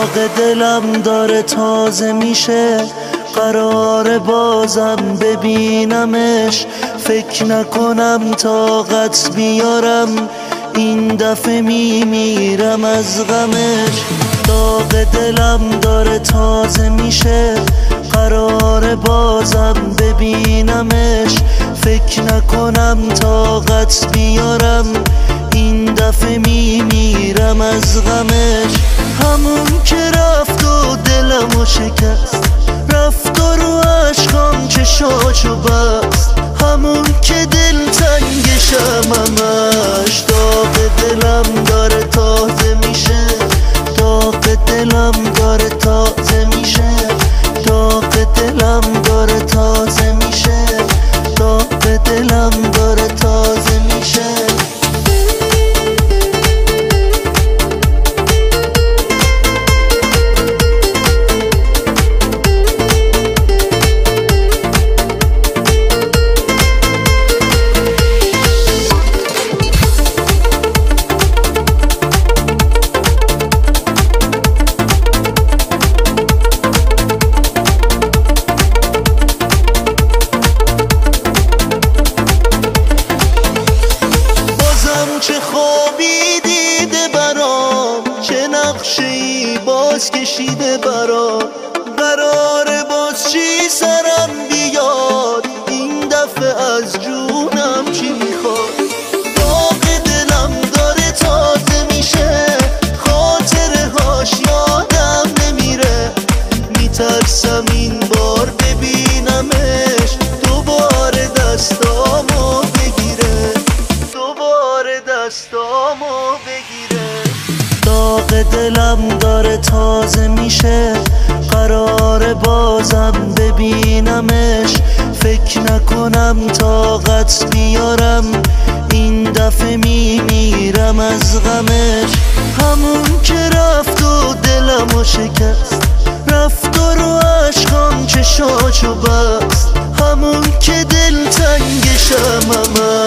داغ دلم داره تازه میشه، قرار بازم ببینمش. فکر نکنم طاقت بیارم، این دفعه میمیرم از غمش. داغ دلم داره تازه میشه، قرار بازم ببینمش. فکر نکنم طاقت بیارم، این دفعه میمیرم از غمش. همون که رفت و دلمو شکست، رفت و رو عشقام چشاشو بست. همون که دلتنگشم همش، داغ دلم داره تازه میشه. داغ دلم داره تازه میشه. داغ دلم داره تازه میشه. داغ دلم داره تازه میشه. چه خوابی دیده برام، چه نقشه‌ای باز کشیده برام. قراره باز چی سرم بیاد، این دفعه از جونم چی میخواد. داغ دلم داره تازه میشه، خاطره هاش یادم نمیره. میترسم این بار ببینمش، دوباره دستامو بگیره. دوباره دستامو بگیره. داغ دلم داره تازه میشه، قرار بازم ببینمش. فکر نکنم طاقت بیارم، این دفعه میمیرم از غمش. همون که رفت و دلمو شکست، رفت و رو عشقام چشاشو بست. همون که دلتنگشم همش،